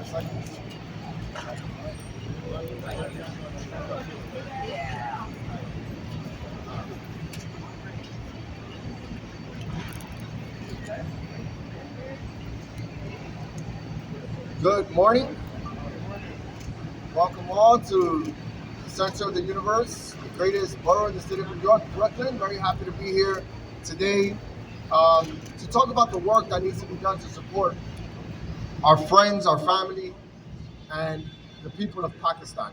Good morning. Welcome all to the center of the universe, the greatest borough in the city of New York, Brooklyn. Very happy to be here today to talk about the work that needs to be done to support our friends, our family, and the people of Pakistan.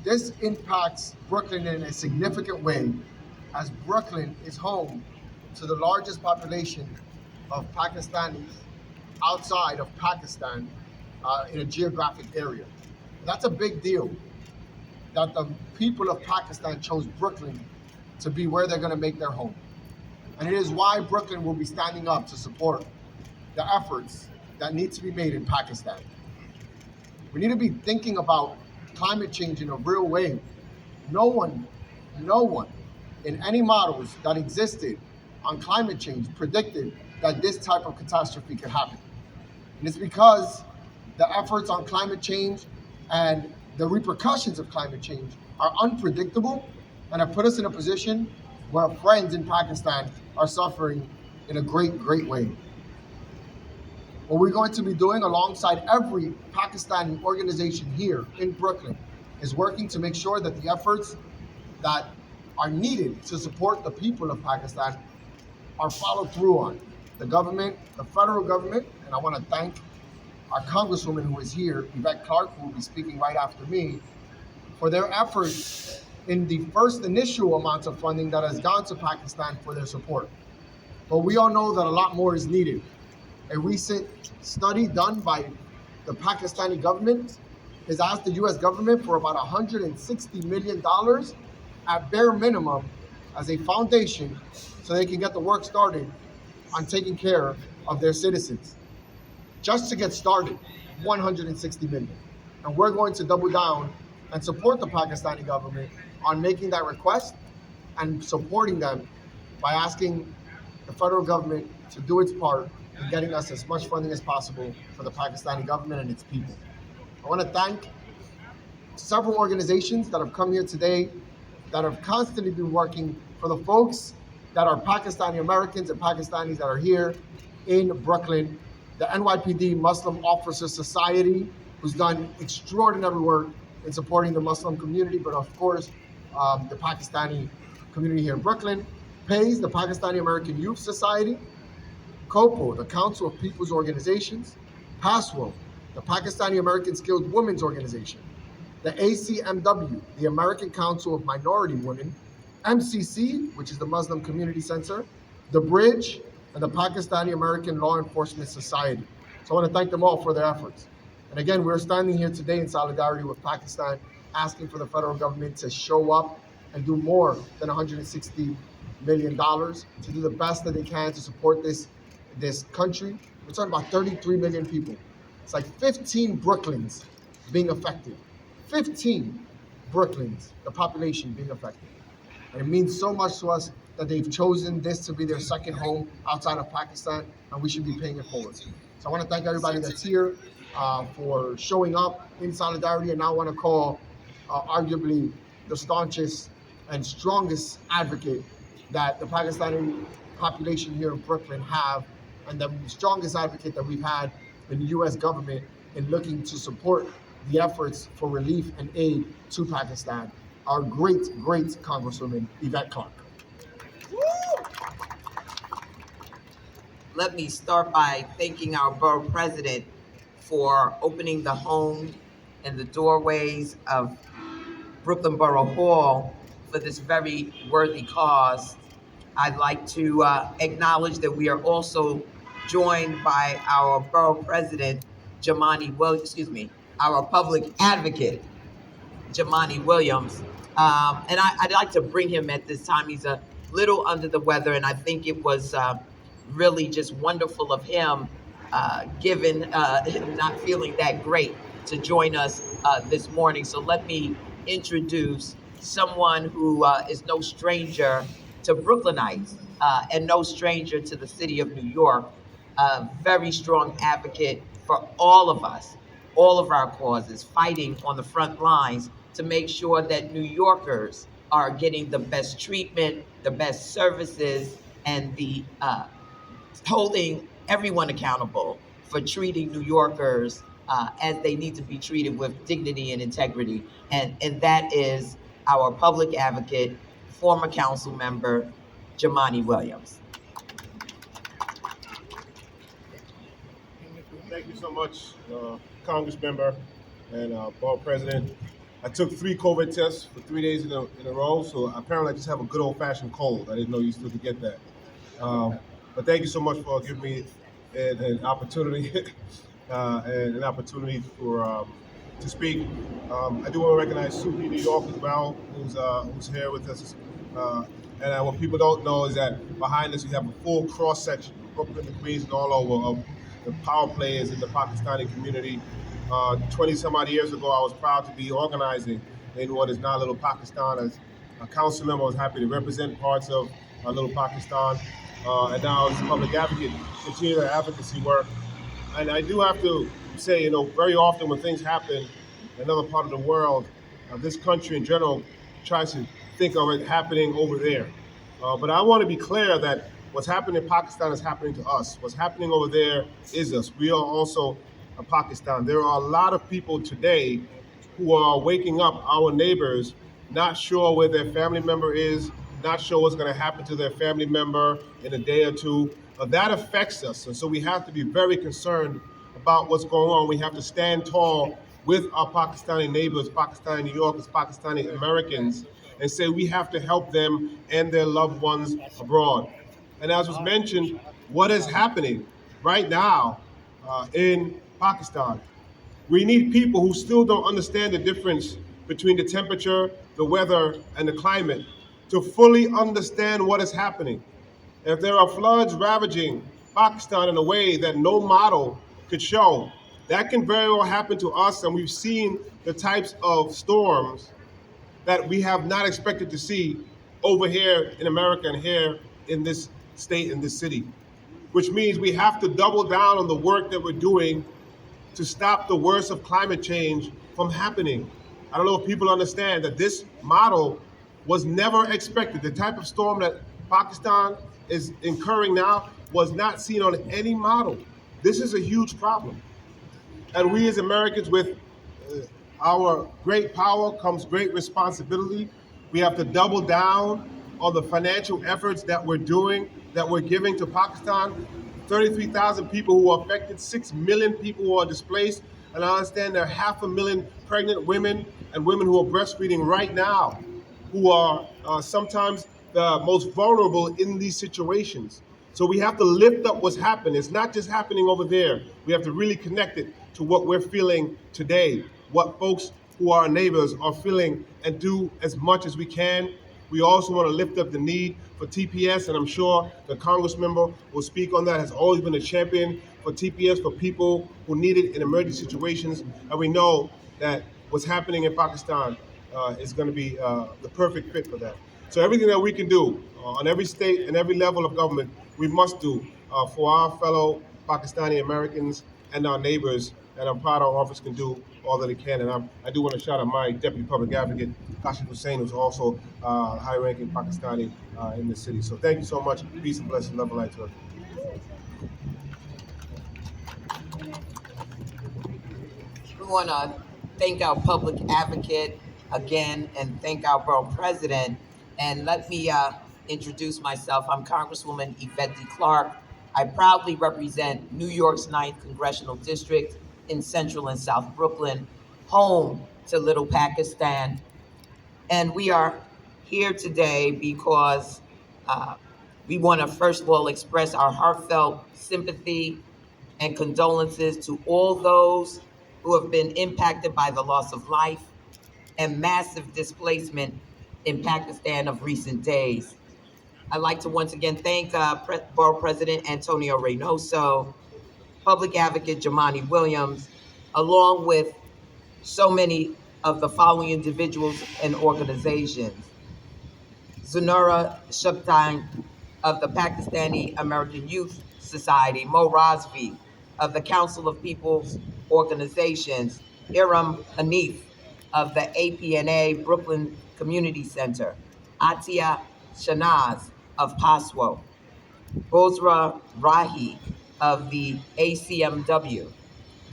This impacts Brooklyn in a significant way, as Brooklyn is home to the largest population of Pakistanis outside of Pakistan in a geographic area. That's a big deal that the people of Pakistan chose Brooklyn to be where they're going to make their home. And it is why Brooklyn will be standing up to support the efforts that need to be made in Pakistan. We need to be thinking about climate change in a real way. No one in any models that existed on climate change predicted that this type of catastrophe could happen. And it's because the efforts on climate change and the repercussions of climate change are unpredictable and have put us in a position where friends in Pakistan are suffering in a great way. What we're going to be doing alongside every Pakistani organization here in Brooklyn is working to make sure that the efforts that are needed to support the people of Pakistan are followed through on. The government, the federal government, and I want to thank our Congresswoman who is here, Yvette Clarke, who will be speaking right after me, for their efforts in the first initial amounts of funding that has gone to Pakistan for their support. But we all know that a lot more is needed. A recent study done by the Pakistani government has asked the US government for about $160 million at bare minimum as a foundation so they can get the work started on taking care of their citizens. Just to get started, $160 million. And we're going to double down and support the Pakistani government on making that request and supporting them by asking the federal government to do its part in getting us as much funding as possible for the Pakistani government and its people. I want to thank several organizations that have come here today that have constantly been working for the folks that are Pakistani Americans and Pakistanis that are here in Brooklyn. The NYPD Muslim Officer Society, who's done extraordinary work in supporting the Muslim community, but of course, the Pakistani community here in Brooklyn. PAYS, the Pakistani American Youth Society. COPO, the Council of People's Organizations. PASWO, the Pakistani American Skilled Women's Organization. The ACMW, the American Council of Minority Women. MCC, which is the Muslim Community Center. The Bridge, and the Pakistani American Law Enforcement Society. So I want to thank them all for their efforts. And again, we're standing here today in solidarity with Pakistan, asking for the federal government to show up and do more than $160 million to do the best that they can to support this country. We're talking about 33 million people. It's like 15 Brooklyns being affected. 15 Brooklyns, the population being affected. And it means so much to us that they've chosen this to be their second home outside of Pakistan, and we should be paying it forward. So I want to thank everybody that's here for showing up in solidarity, and now I want to call arguably the staunchest and strongest advocate that the Pakistani population here in Brooklyn have, and the strongest advocate that we've had in the US government in looking to support the efforts for relief and aid to Pakistan, our great Congresswoman, Yvette Clarke. Let me start by thanking our borough president for opening the home and the doorways of Brooklyn Borough Hall for this very worthy cause. I'd like to acknowledge that we are also joined by our borough president, our public advocate, Jamani Williams. And I'd like to bring him at this time. He's a little under the weather, and I think it was really just wonderful of him, given him not feeling that great, to join us this morning. So let me introduce someone who is no stranger to Brooklynites and no stranger to the city of New York, a very strong advocate for all of us, all of our causes, fighting on the front lines to make sure that New Yorkers are getting the best treatment, the best services, and the holding everyone accountable for treating New Yorkers as they need to be treated with dignity and integrity. And that is our public advocate, former council member, Jamani Williams. Thank you so much, Congress member and Borough President. I took 3 COVID tests for 3 days in a row, so apparently I just have a good old-fashioned cold. I didn't know you still could get that. But thank you so much for giving me an opportunity and an opportunity for to speak. I do want to recognize Suki New York as well, who's here with us. And what people don't know is that behind us we have a full cross section, Brooklyn, the Queens, and all over of the power players in the Pakistani community. 20 some odd years ago, I was proud to be organizing in what is now Little Pakistan. As a council member, I was happy to represent parts of Little Pakistan. And now as a public advocate, continue the advocacy work. And I do have to say, very often when things happen in another part of the world, this country in general tries to think of it happening over there. But I want to be clear that what's happening in Pakistan is happening to us. What's happening over there is us. We are also Pakistan. There are a lot of people today who are waking up, our neighbors, not sure where their family member is, not sure what's going to happen to their family member in a day or two. That affects us. And so we have to be very concerned about what's going on. We have to stand tall with our Pakistani neighbors, Pakistani New Yorkers, Pakistani Americans, and say we have to help them and their loved ones abroad. And as was mentioned, what is happening right now in Pakistan? We need people who still don't understand the difference between the temperature, the weather, and the climate to fully understand what is happening. If there are floods ravaging Pakistan in a way that no model could show, that can very well happen to us, and we've seen the types of storms that we have not expected to see over here in America and here in this state, in this city, which means we have to double down on the work that we're doing to stop the worst of climate change from happening. I don't know if people understand that this model was never expected. The type of storm that Pakistan is incurring now was not seen on any model. This is a huge problem. And we as Americans, with our great power comes great responsibility. We have to double down on the financial efforts that we're doing, that we're giving to Pakistan. 33,000 people who are affected, 6 million people who are displaced, and I understand there are 500,000 pregnant women and women who are breastfeeding right now, who are sometimes the most vulnerable in these situations. So we have to lift up what's happening. It's not just happening over there. We have to really connect it to what we're feeling today, what folks who are our neighbors are feeling, and do as much as we can. We also want to lift up the need for TPS, and I'm sure the Congress member will speak on that, has always been a champion for TPS for people who need it in emergency situations. And we know that what's happening in Pakistan is going to be the perfect fit for that. So everything that we can do on every state and every level of government, we must do for our fellow Pakistani Americans and our neighbors, and I'm proud our office can do all that it can. And I do want to shout out my Deputy Public Advocate, Kashif Hussain, who's also high-ranking Pakistani in the city. So thank you so much. Peace and blessings. Love and light to us. We want to thank our public advocate again and thank our borough president. And let me introduce myself. I'm Congresswoman Yvette Clarke. I proudly represent New York's 9th Congressional District in Central and South Brooklyn, home to Little Pakistan. And we are here today because we want to first of all express our heartfelt sympathy and condolences to all those who have been impacted by the loss of life and massive displacement in Pakistan of recent days. I'd like to once again thank Borough President Antonio Reynoso, Public Advocate Jamani Williams, along with so many of the following individuals and organizations. Zunura Shuktan of the Pakistani American Youth Society, Mo Razvi of the Council of People's Organizations, Iram Hanif of the APNA Brooklyn Community Center, Atia Shanaz of Paswo, Bozra Rahi of the ACMW,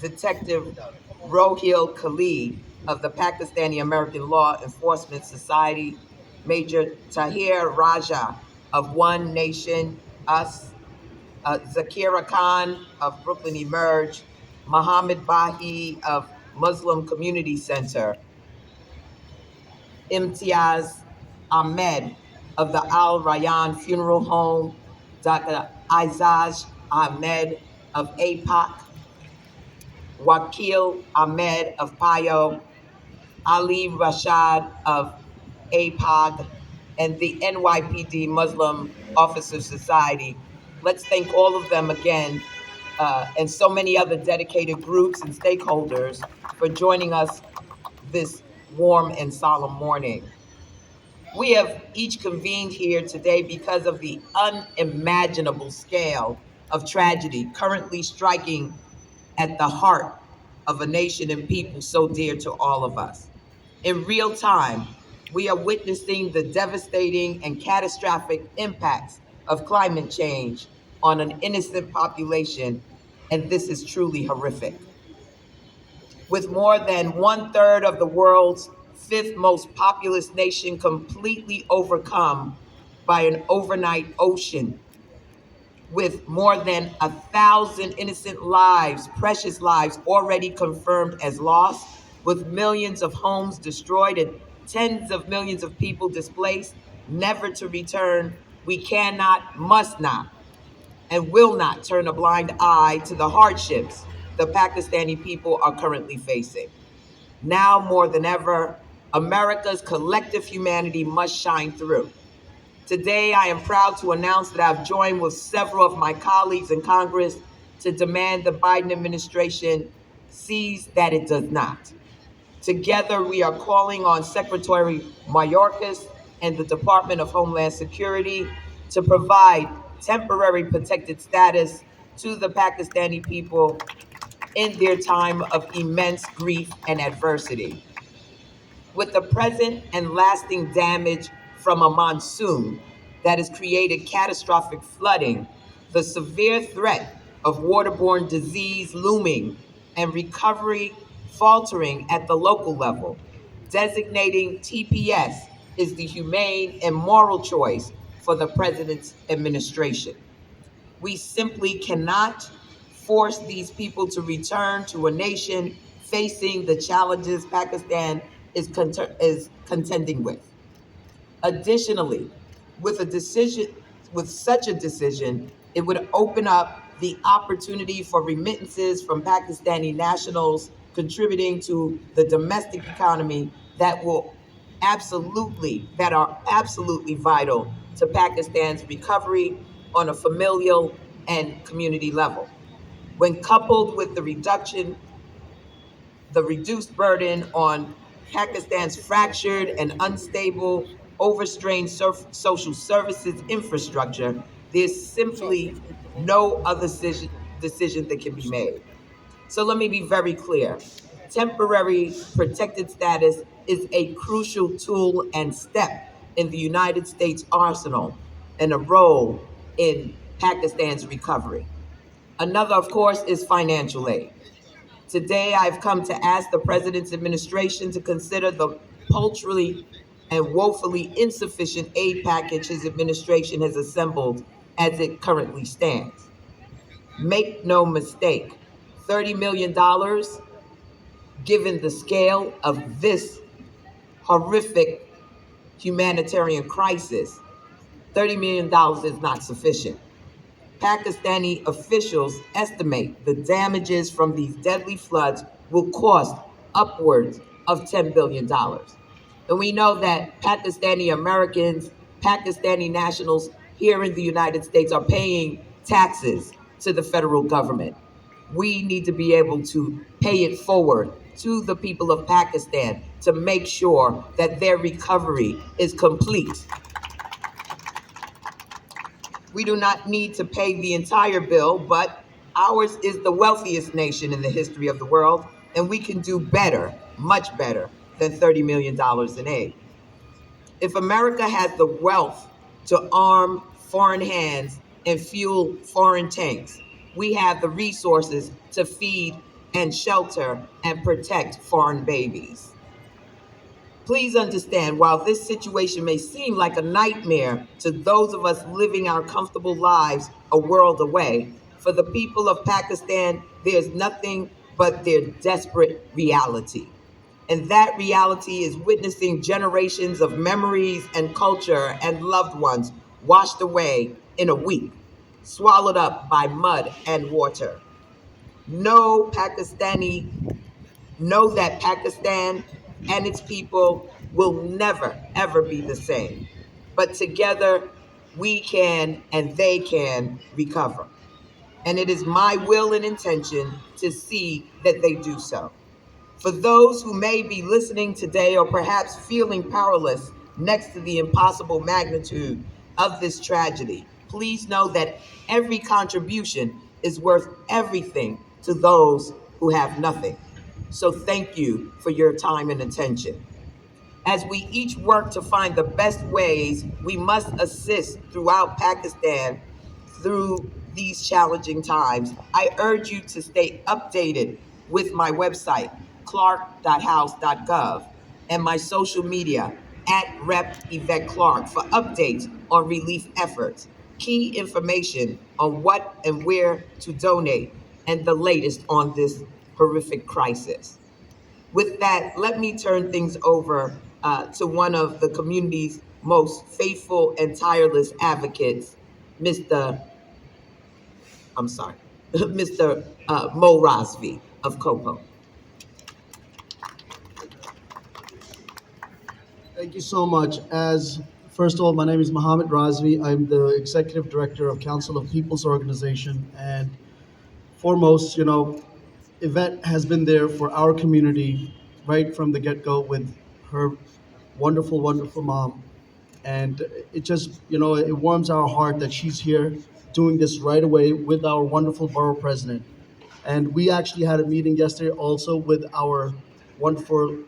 Detective Rohil Khalid of the Pakistani American Law Enforcement Society, Major Tahir Raja of One Nation Us, Zakira Khan of Brooklyn Emerge, Muhammad Bahi of Muslim Community Center, Imtiaz Ahmed of the Al Rayyan Funeral Home, Dr. Aizaz Ahmed of APOC, Wakil Ahmed of PAYO, Ali Rashad of APOG, and the NYPD Muslim Officer Society. Let's thank all of them again, and so many other dedicated groups and stakeholders for joining us this warm and solemn morning. We have each convened here today because of the unimaginable scale of tragedy currently striking at the heart of a nation and people so dear to all of us. In real time, we are witnessing the devastating and catastrophic impacts of climate change on an innocent population, and this is truly horrific. With more than 1/3 of the world's fifth most populous nation completely overcome by an overnight ocean, with more than 1,000 innocent lives, precious lives, already confirmed as lost, with millions of homes destroyed and tens of millions of people displaced, never to return, we cannot, must not, and will not turn a blind eye to the hardships the Pakistani people are currently facing. Now more than ever, America's collective humanity must shine through. Today, I am proud to announce that I've joined with several of my colleagues in Congress to demand the Biden administration sees that it does not. Together, we are calling on Secretary Mayorkas and the Department of Homeland Security to provide temporary protected status to the Pakistani people in their time of immense grief and adversity. With the present and lasting damage from a monsoon that has created catastrophic flooding, the severe threat of waterborne disease looming, and recovery faltering at the local level, designating TPS is the humane and moral choice for the president's administration. We simply cannot force these people to return to a nation facing the challenges Pakistan is contending with. Additionally, with such a decision, it would open up the opportunity for remittances from Pakistani nationals contributing to the domestic economy that are absolutely vital to Pakistan's recovery on a familial and community level. When coupled with the reduced burden on Pakistan's fractured and unstable, overstrained social services infrastructure, there's simply no other decision that can be made. So let me be very clear. Temporary protected status is a crucial tool and step in the United States arsenal and a role in Pakistan's recovery. Another, of course, is financial aid. Today, I've come to ask the President's administration to consider the paltry and woefully insufficient aid package his administration has assembled as it currently stands. Make no mistake, $30 million, given the scale of this horrific humanitarian crisis, $30 million is not sufficient. Pakistani officials estimate the damages from these deadly floods will cost upwards of $10 billion. And we know that Pakistani Americans, Pakistani nationals here in the United States are paying taxes to the federal government. We need to be able to pay it forward to the people of Pakistan to make sure that their recovery is complete. We do not need to pay the entire bill, but Ours is the wealthiest nation in the history of the world, and we can do better, much better, than $30 million in aid. If America has the wealth to arm foreign hands and fuel foreign tanks, we have the resources to feed and shelter and protect foreign babies. Please understand, while this situation may seem like a nightmare to those of us living our comfortable lives a world away, for the people of Pakistan, there's nothing but their desperate reality. And that reality is witnessing generations of memories and culture and loved ones washed away in a week, swallowed up by mud and water. No Pakistani know that Pakistan and its people will never, ever be the same. But together, we can and they can recover. And it is my will and intention to see that they do so. For those who may be listening today or perhaps feeling powerless next to the impossible magnitude of this tragedy, please know that every contribution is worth everything to those who have nothing. So thank you for your time and attention. As we each work to find the best ways we must assist throughout Pakistan through these challenging times, I urge you to stay updated with my website, clark.house.gov, and my social media at Rep Yvette Clarke for updates on relief efforts, key information on what and where to donate, and the latest on this horrific crisis. With that, let me turn things over to one of the community's most faithful and tireless advocates, Mr. I'm sorry, Mr. Mo Rasvi of COPO. Thank you so much. As first of all, my name is Mohammed Razvi. I'm the executive director of Council of People's Organization, and foremost, Yvette has been there for our community right from the get-go with her wonderful, wonderful mom. And it just, it warms our heart that she's here doing this right away with our wonderful borough president. And we actually had a meeting yesterday also with our wonderful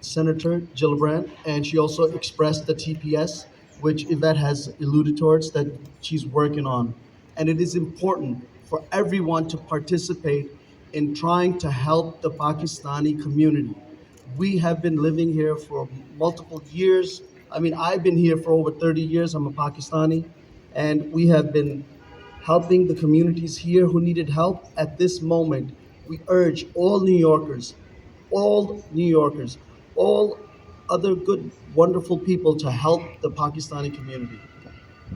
Senator Gillibrand, and she also expressed the TPS, which Yvette has alluded towards that she's working on. And it is important for everyone to participate in trying to help the Pakistani community. We have been living here for multiple years. I mean, I've been here for over 30 years. I'm a Pakistani, and we have been helping the communities here who needed help at this moment. We urge all New Yorkers, all other good, wonderful people to help the Pakistani community.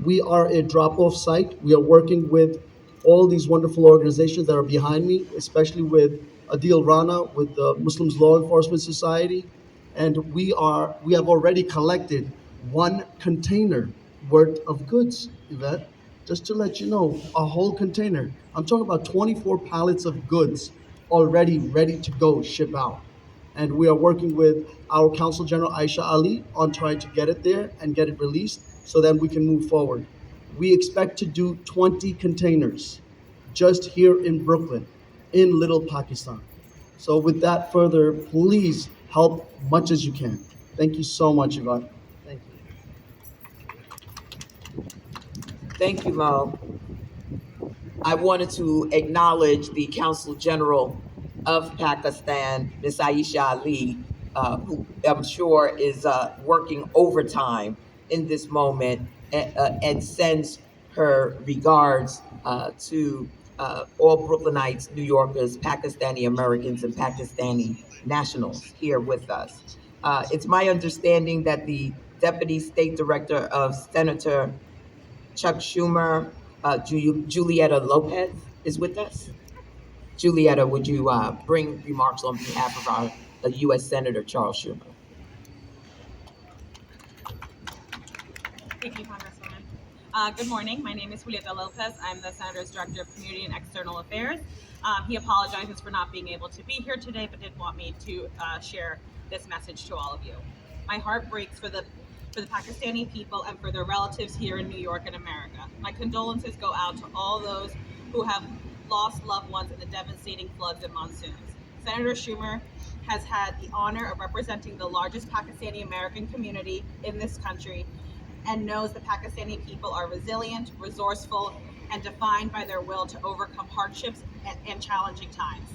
We are a drop-off site. We are working with all these wonderful organizations that are behind me, especially with Adil Rana, with the Muslims Law Enforcement Society, and we have already collected 1 container worth of goods, Yvette. Just to let you know, a whole container. I'm talking about 24 pallets of goods already ready to go ship out. And we are working with our Council General Aisha Ali on trying to get it there and get it released so that we can move forward. We expect to do 20 containers just here in Brooklyn, in Little Pakistan. So with that further, please help much as you can. Thank you so much, Yvonne. Thank you. Thank you, Mo. I wanted to acknowledge the Council General of Pakistan, Ms. Aisha Ali, who I'm sure is working overtime in this moment and sends her regards to all Brooklynites, New Yorkers, Pakistani Americans, and Pakistani nationals here with us. It's my understanding that the Deputy State Director of Senator Chuck Schumer, Julietta Lopez is with us. Julietta, would you bring remarks on behalf of our U.S. Senator Charles Schumer? Thank you, Congresswoman. Good morning. My name is Julieta Lopez. I'm the Senator's Director of Community and External Affairs. He apologizes for not being able to be here today, but did want me to share this message to all of you. My heart breaks for the Pakistani people and for their relatives here in New York and America. My condolences go out to all those who have lost loved ones in the devastating floods and monsoons. Senator Schumer has had the honor of representing the largest Pakistani American community in this country and knows the Pakistani people are resilient, resourceful, and defined by their will to overcome hardships and challenging times.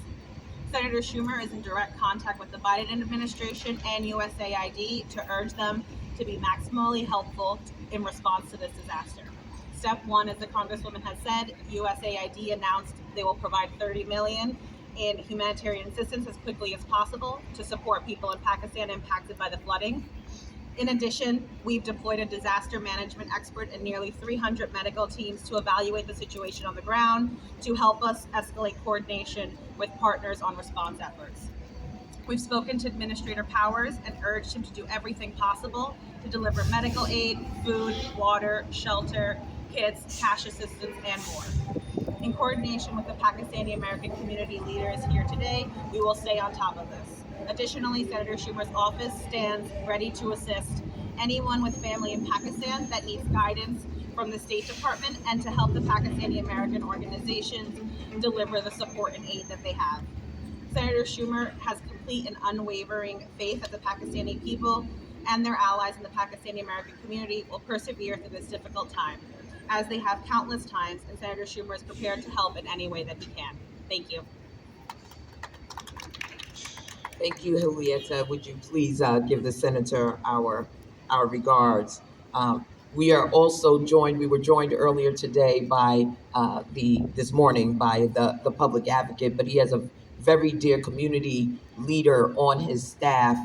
Senator Schumer is in direct contact with the Biden administration and USAID to urge them to be maximally helpful in response to this disaster. Step one, as the Congresswoman has said, USAID announced they will provide $30 million in humanitarian assistance as quickly as possible to support people in Pakistan impacted by the flooding. In addition, we've deployed a disaster management expert and nearly 300 medical teams to evaluate the situation on the ground to help us escalate coordination with partners on response efforts. We've spoken to Administrator Powers and urged him to do everything possible to deliver medical aid, food, water, shelter, kits, cash assistance, and more. In coordination with the Pakistani American community leaders here today, we will stay on top of this. Additionally, Senator Schumer's office stands ready to assist anyone with family in Pakistan that needs guidance from the State Department and to help the Pakistani American organizations deliver the support and aid that they have. Senator Schumer has complete and unwavering faith that the Pakistani people and their allies in the Pakistani American community will persevere through this difficult time, as they have countless times, and Senator Schumer is prepared to help in any way that he can. Thank you. Thank you, Julieta. Would you please give the senator our regards? We are also joined. We were joined earlier today by this morning by the public advocate, but he has a very dear community leader on his staff,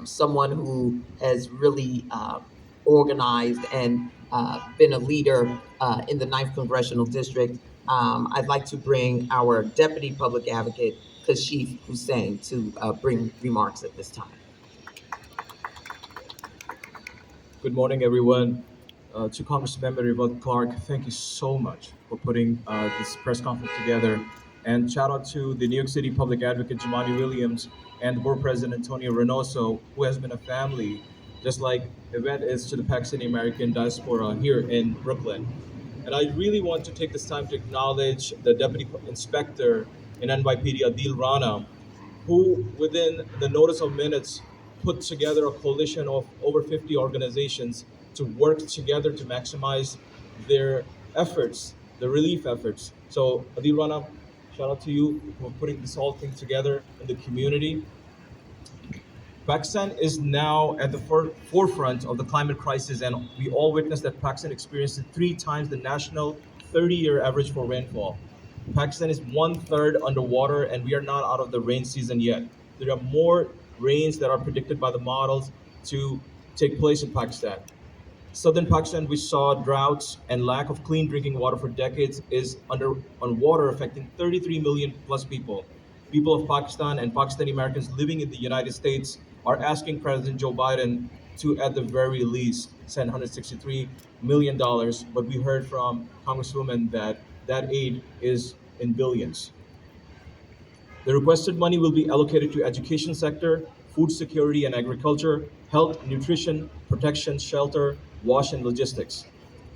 someone who has really organized and been a leader in the 9th Congressional District. I'd like to bring our Deputy Public Advocate, Kashif Hussain, to bring remarks at this time. Good morning, everyone. To Congressmember Yvette Clarke, thank you so much for putting this press conference together. And shout out to the New York City Public Advocate Jumaane Williams and the Borough President Antonio Reynoso, who has been a family, just like Yvette is to the Pakistani American diaspora here in Brooklyn. And I really want to take this time to acknowledge the Deputy Inspector in NYPD, Adil Rana, who within the notice of minutes put together a coalition of over 50 organizations to work together to maximize their efforts, the relief efforts. So Adil Rana, shout out to you for putting this whole thing together in the community. Pakistan is now at the forefront of the climate crisis, and we all witnessed that Pakistan experienced 3 times the national 30-year average for rainfall. Pakistan is 1/3 underwater, and we are not out of the rain season yet. There are more rains that are predicted by the models to take place in Pakistan. Southern Pakistan, we saw droughts and lack of clean drinking water for decades, is on water, affecting 33 million plus people. People of Pakistan and Pakistani Americans living in the United States are asking President Joe Biden to, at the very least, send $163 million. But we heard from Congresswoman that that aid is in billions. The requested money will be allocated to education sector, food security and agriculture, health, nutrition, protection, shelter, wash, and logistics.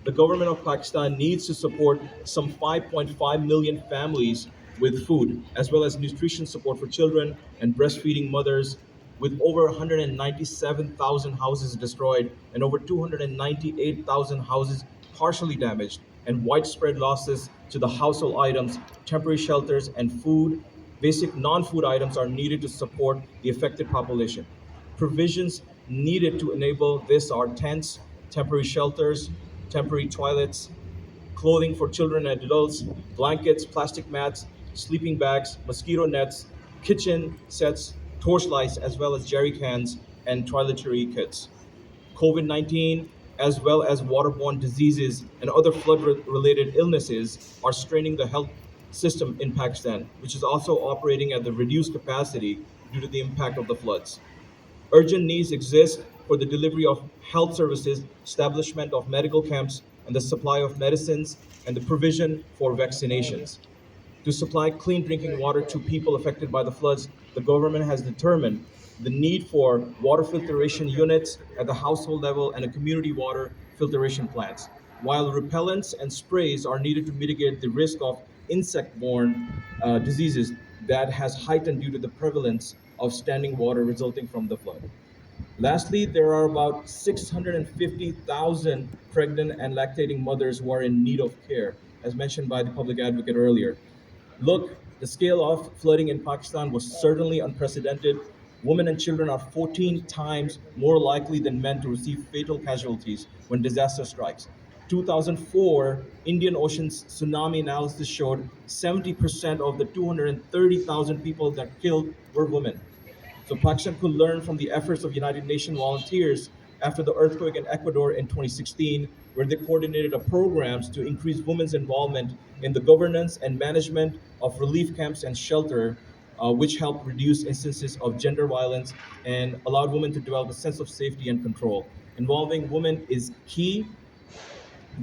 The government of Pakistan needs to support some 5.5 million families with food, as well as nutrition support for children and breastfeeding mothers, with over 197,000 houses destroyed and over 298,000 houses partially damaged, and widespread losses to the household items, temporary shelters, and food. Basic non-food items are needed to support the affected population. Provisions needed to enable this are tents, temporary shelters, temporary toilets, clothing for children and adults, blankets, plastic mats, sleeping bags, mosquito nets, kitchen sets, torchlights, as well as jerry cans and toiletry kits. COVID-19, as well as waterborne diseases and other flood-related illnesses, are straining the health system in Pakistan, which is also operating at the reduced capacity due to the impact of the floods. Urgent needs exist for the delivery of health services, establishment of medical camps, and the supply of medicines and the provision for vaccinations. To supply clean drinking water to people affected by the floods, the government has determined the need for water filtration units at the household level and a community water filtration plants. While repellents and sprays are needed to mitigate the risk of insect-borne diseases that has heightened due to the prevalence of standing water resulting from the flood. Lastly, there are about 650,000 pregnant and lactating mothers who are in need of care, as mentioned by the public advocate earlier. Look, the scale of flooding in Pakistan was certainly unprecedented. Women and children are 14 times more likely than men to receive fatal casualties when disaster strikes. 2004 Indian Ocean's tsunami analysis showed 70% of the 230,000 people that killed were women. So Pakistan could learn from the efforts of United Nations volunteers after the earthquake in Ecuador in 2016, where they coordinated a programs to increase women's involvement in the governance and management of relief camps and shelter, which helped reduce instances of gender violence and allowed women to develop a sense of safety and control. Involving women is key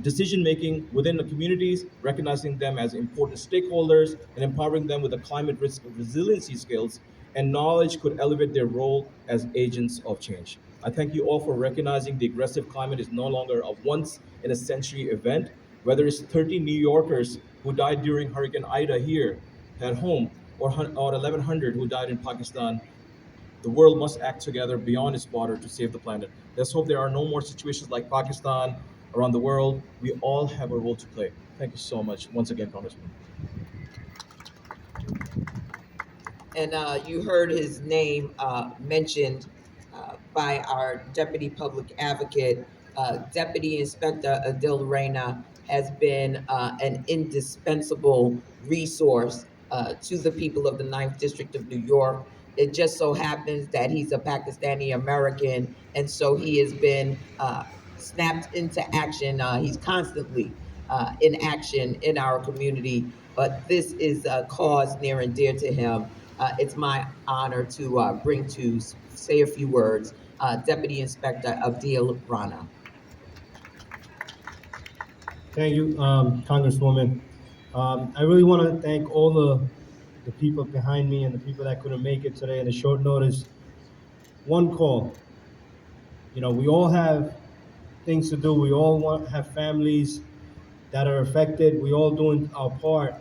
decision making within the communities, recognizing them as important stakeholders, and empowering them with the climate risk resiliency skills and knowledge could elevate their role as agents of change. I thank you all for recognizing the aggressive climate is no longer a once in a century event. Whether it's 30 New Yorkers who died during Hurricane Ida here at home, or 1,100 who died in Pakistan, the world must act together beyond its border to save the planet. Let's hope there are no more situations like Pakistan around the world. We all have a role to play. Thank you so much once again, Congressman. And you heard his name mentioned by our Deputy Public Advocate. Deputy Inspector Adil Reyna has been an indispensable resource to the people of the Ninth District of New York. It just so happens that he's a Pakistani American, and so he has been snapped into action. He's constantly in action in our community, but this is a cause near and dear to him. It's my honor to bring to say a few words, Deputy Inspector Abdil Rana. Thank you, Congresswoman. I really want to thank all the people behind me and the people that couldn't make it today in a short notice. One call. You know, we all have things to do. We all have families that are affected. We all doing our part,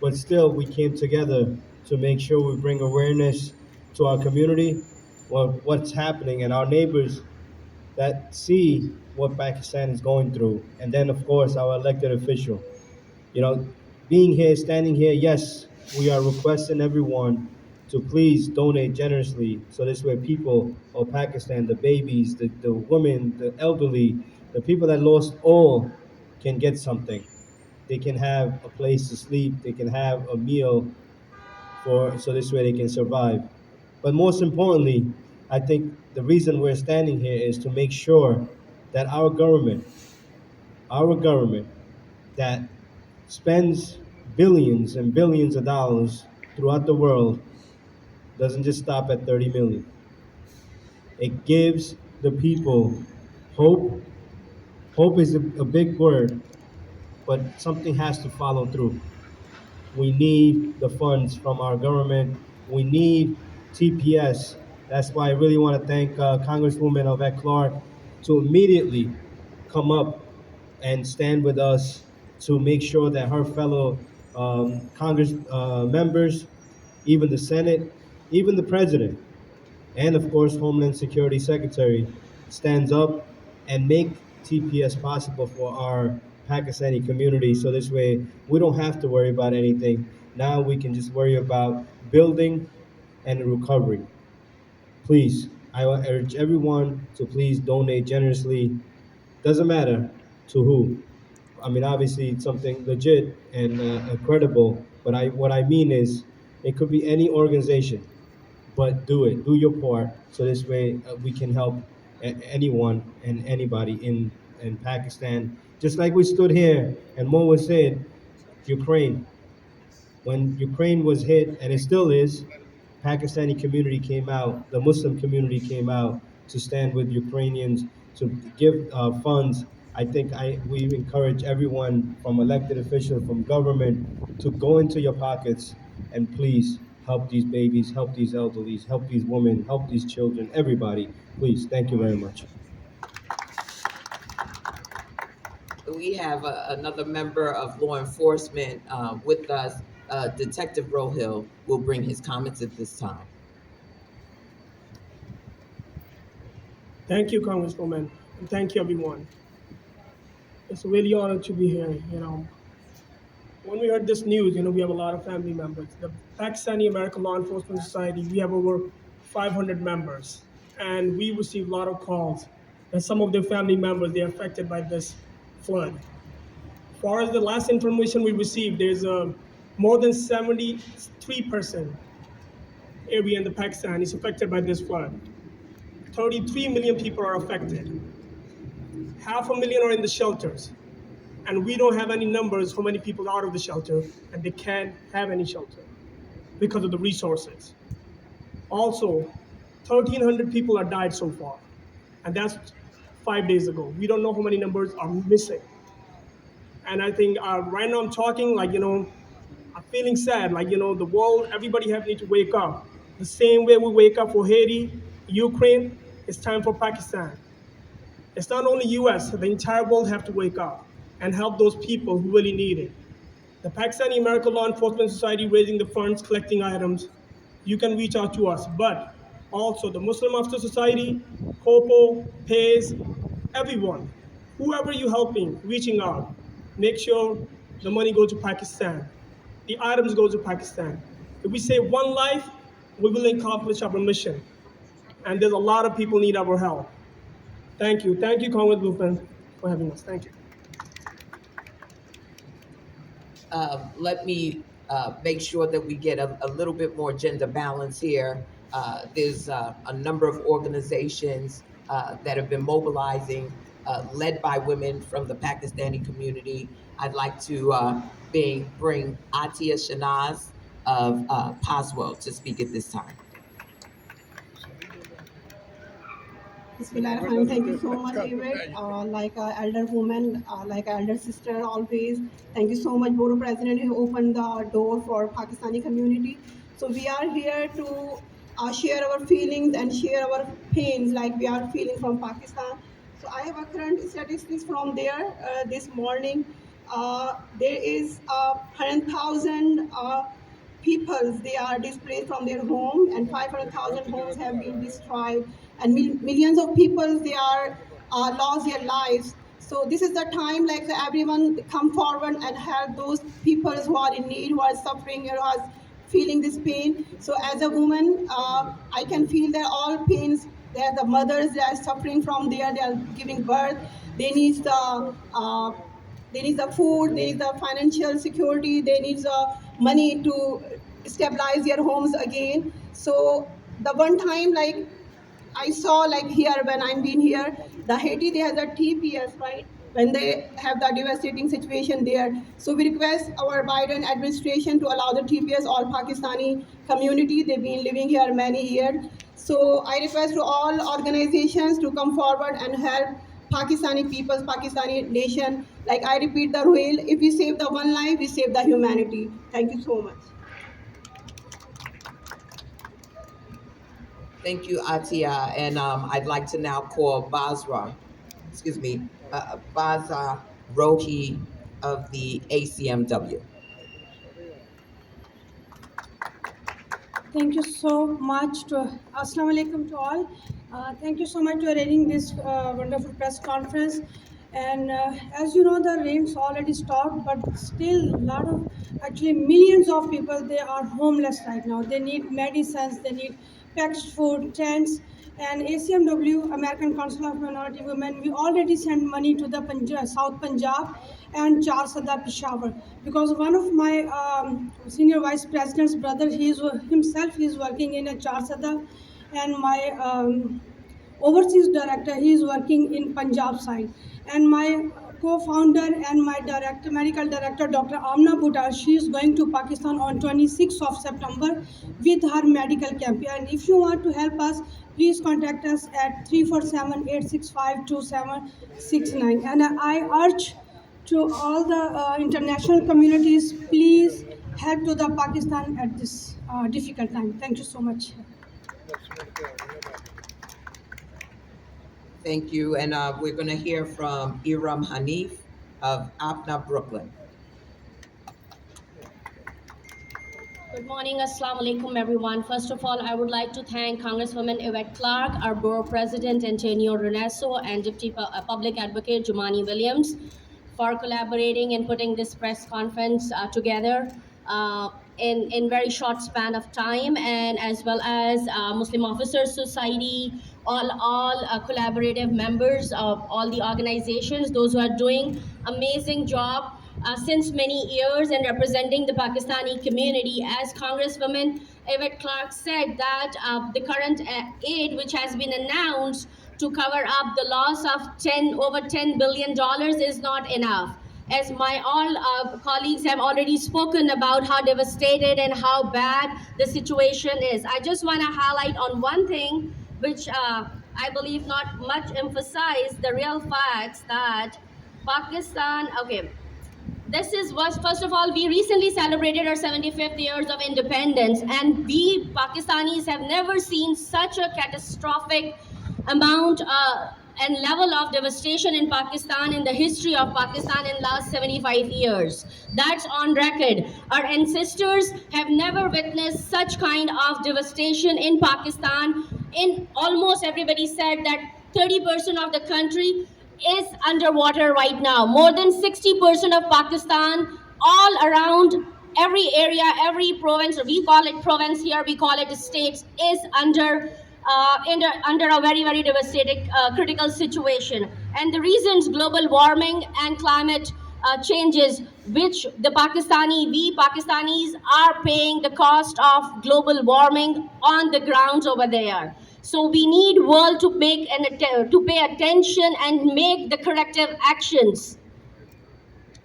but still we came together to make sure we bring awareness to our community, what's happening, and our neighbors that see what Pakistan is going through, and then of course our elected official. You know, being here, standing here, yes, we are requesting everyone to please donate generously so this way people of Pakistan, the babies, the women, the elderly, the people that lost all can get something. They can have a place to sleep, they can have a meal for so this way they can survive. But most importantly, I think the reason we're standing here is to make sure that our government that spends billions and billions of dollars throughout the world doesn't just stop at 30 million. It gives the people hope. Hope is a big word, but something has to follow through. We need the funds from our government. We need TPS. That's why I really want to thank Congresswoman Yvette Clarke to immediately come up and stand with us to make sure that her fellow Congress members, even the Senate, even the President, and of course Homeland Security Secretary stands up and make TPS possible for our Pakistani community. So this way we don't have to worry about anything. Now we can just worry about building and recovery. Please, I urge everyone to please donate generously. Doesn't matter to who. I mean, obviously it's something legit and credible, but what I mean is it could be any organization, but do it. Do your part, so this way we can help anyone and anybody in Pakistan. Just like we stood here and Mo was said, Ukraine. When Ukraine was hit, and it still is, Pakistani community came out, the Muslim community came out to stand with Ukrainians to give funds. I think we encourage everyone from elected officials, from government, to go into your pockets and please help these babies, help these elderlies, help these women, help these children, everybody. Please, thank you very much. we have another member of law enforcement with us. Detective Rohill will bring his comments at this time. Thank you, Congresswoman, and thank you, everyone. It's really honored to be here. When we heard this news, we have a lot of family members. The Pakistani American Law Enforcement Society, we have over 500 members, and we receive a lot of calls that some of their family members, they're affected by this flood. As far as the last information we received, there's more than 73% area in the Pakistan is affected by this flood. 33 million people are affected. 500,000 are in the shelters. And we don't have any numbers for many people out of the shelter, and they can't have any shelter because of the resources. Also, 1,300 people are died so far, and that's 5 days ago. We don't know how many numbers are missing. And I think right now I'm talking I'm feeling sad. The world, everybody need to wake up. The same way we wake up for Haiti, Ukraine, it's time for Pakistan. It's not only U.S., the entire world have to wake up and help those people who really need it. The Pakistani American Law Enforcement Society raising the funds, collecting items. You can reach out to us. But also the Muslim Officer Society, COPO, PAYS, everyone, whoever you're helping, reaching out, make sure the money goes to Pakistan. The items go to Pakistan. If we save one life, we will accomplish our mission. And there's a lot of people need our help. Thank you. Thank you, Congresswoman, for having us. Thank you. Let me make sure that we get a little bit more gender balance here. There's a number of organizations that have been mobilizing, led by women from the Pakistani community. I'd like to bring Atia Shanaz of Paswell to speak at this time. Bismillahirrahmanirrahim. Thank you so much, Yvette. Like an elder woman, like an elder sister, always. Thank you so much, Borough President, who opened the door for Pakistani community. So we are here to share our feelings and share our pains, like we are feeling from Pakistan. So I have a current statistics from there this morning. There is 100,000 people, they are displaced from their home, and 500,000 homes have been destroyed, and millions of people, they are lost their lives. So this is the time, like everyone come forward and help those people who are in need, who are suffering, who are feeling this pain. So as a woman, I can feel that all pains, that the mothers, they are suffering from there, they are giving birth, they need the food, they need the financial security, they need the money to stabilize their homes again. So the one time, like I saw, like here when I'm being here, the Haiti, they have the TPS, right? When they have the devastating situation there. So we request our Biden administration to allow the TPS, all Pakistani community, they've been living here many years. So I request to all organizations to come forward and help Pakistani people, Pakistani nation. Like I repeat the rule, if we save the one life, we save the humanity. Thank you so much. Thank you, Atia. And I'd like to now call Baza Rohi of the ACMW. Thank you so much Assalamu alaikum to all. Thank you so much for arranging this wonderful press conference. And as you know, the rains already stopped, but still a lot of, actually millions of people, they are homeless right now. They need medicines, they need packaged food, tents. And ACMW, American Council of Minority Women, we already sent money to the South Punjab and Charsada, Peshawar, because one of my senior vice president's brother, he is working in a Charsada, and my overseas director, he is working in Punjab side, and my co-founder and my medical director, Dr. Amna Bhutta, she is going to Pakistan on 26th of September with her medical camp. And if you want to help us, please contact us at 347-865-2769. And I urge to all the international communities, please help to the Pakistan at this difficult time. Thank you so much. Thank you. And we're going to hear from Iram Hanif of Apna, Brooklyn. Good morning, Assalamu alaikum, everyone. First of all, I would like to thank Congresswoman Yvette Clarke, our Borough President Antonio Reynoso, and Public Advocate Jumani Williams for collaborating and putting this press conference together in very short span of time, and as well as Muslim Officers Society, all collaborative members of all the organizations, those who are doing amazing job since many years and representing the Pakistani community. As Congresswoman Yvette Clarke said, that the current aid which has been announced to cover up the loss of over $10 billion is not enough. As my all colleagues have already spoken about how devastated and how bad the situation is, I just want to highlight on one thing which I believe not much emphasized, the real facts that Pakistan, okay, was first of all, we recently celebrated our 75th years of independence, and we Pakistanis have never seen such a catastrophic amount and level of devastation in Pakistan in the history of Pakistan in last 75 years. That's on record. Our ancestors have never witnessed such kind of devastation in Pakistan. In almost everybody said that 30% of the country is underwater right now. More than 60% of Pakistan, all around every area, every province, or we call it province here, we call it states, is under a very, very devastating critical situation. And the reasons, global warming and climate changes, which we Pakistanis are paying the cost of global warming on the grounds over there. So we need world to pay attention and make the corrective actions.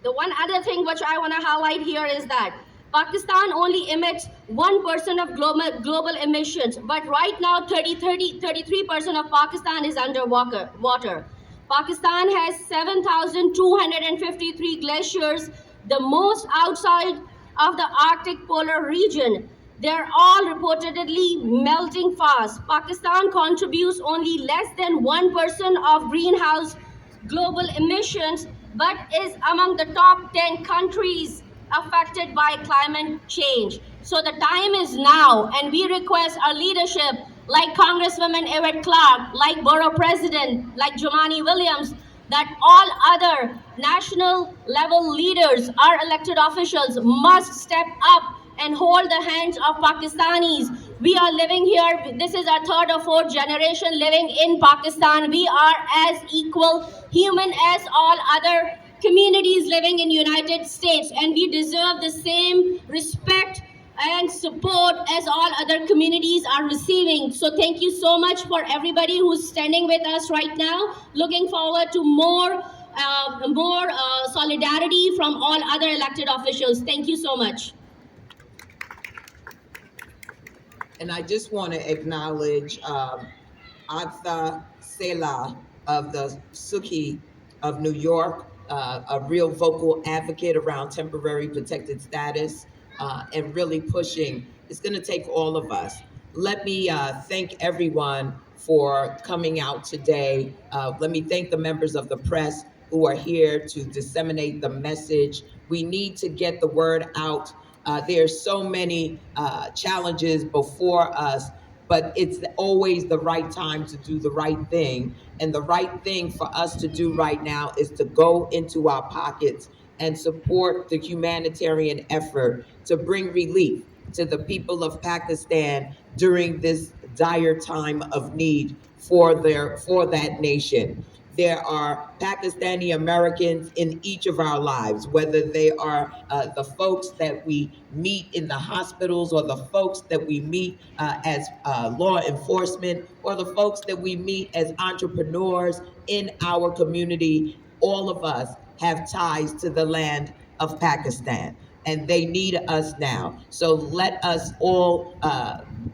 The one other thing which I want to highlight here is that Pakistan only emits 1% of global emissions, but right now 33% of Pakistan is underwater. Pakistan has 7,253 glaciers, the most outside of the Arctic polar region. They're all reportedly melting fast. Pakistan contributes only less than 1% of greenhouse global emissions, but is among the top 10 countries affected by climate change. So the time is now, and we request our leadership, like Congresswoman Yvette Clarke, like Borough President, like Jumani Williams, that all other national level leaders, our elected officials, must step up and hold the hands of Pakistanis. We are living here, this is our third or fourth generation living in Pakistan. We are as equal human as all other communities living in United States, and we deserve the same respect and support as all other communities are receiving. So thank you so much for everybody who's standing with us right now. Looking forward to more solidarity from all other elected officials. Thank you so much. And I just want to acknowledge Agtha Selah of the Suki of New York, a real vocal advocate around temporary protected status and really pushing. It's going to take all of us. Let me thank everyone for coming out today. Let me thank the members of the press who are here to disseminate the message. We need to get the word out. There's so many challenges before us, but it's always the right time to do the right thing. And the right thing for us to do right now is to go into our pockets and support the humanitarian effort to bring relief to the people of Pakistan during this dire time of need for that nation. There are Pakistani Americans in each of our lives, whether they are the folks that we meet in the hospitals, or the folks that we meet as law enforcement, or the folks that we meet as entrepreneurs in our community. All of us have ties to the land of Pakistan, and they need us now. So let us all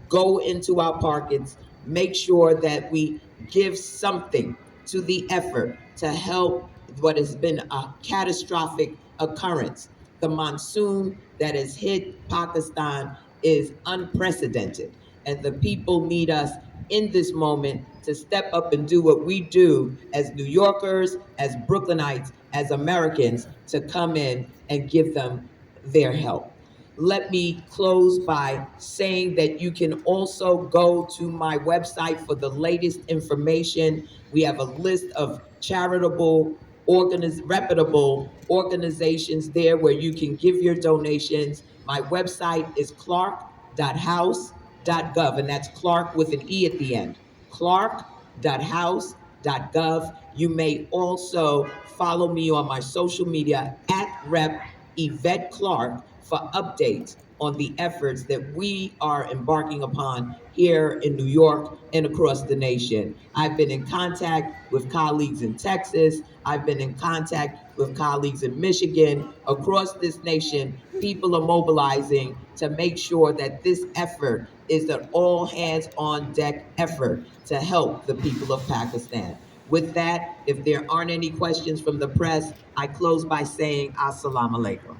go into our pockets, make sure that we give something to the effort to help what has been a catastrophic occurrence. The monsoon that has hit Pakistan is unprecedented, and the people need us in this moment to step up and do what we do as New Yorkers, as Brooklynites, as Americans, to come in and give them their help. Let me close by saying that you can also go to my website for the latest information. We have a list of charitable, reputable organizations there where you can give your donations. My website is clark.house.gov, and that's Clark with an E at the end. Clark.house.gov. You may also follow me on my social media at Rep. Yvette Clarke for updates on the efforts that we are embarking upon here in New York and across the nation. I've been in contact with colleagues in Texas. I've been in contact with colleagues in Michigan. Across this nation, people are mobilizing to make sure that this effort is an all hands on deck effort to help the people of Pakistan. With that, if there aren't any questions from the press, I close by saying Assalamu alaikum.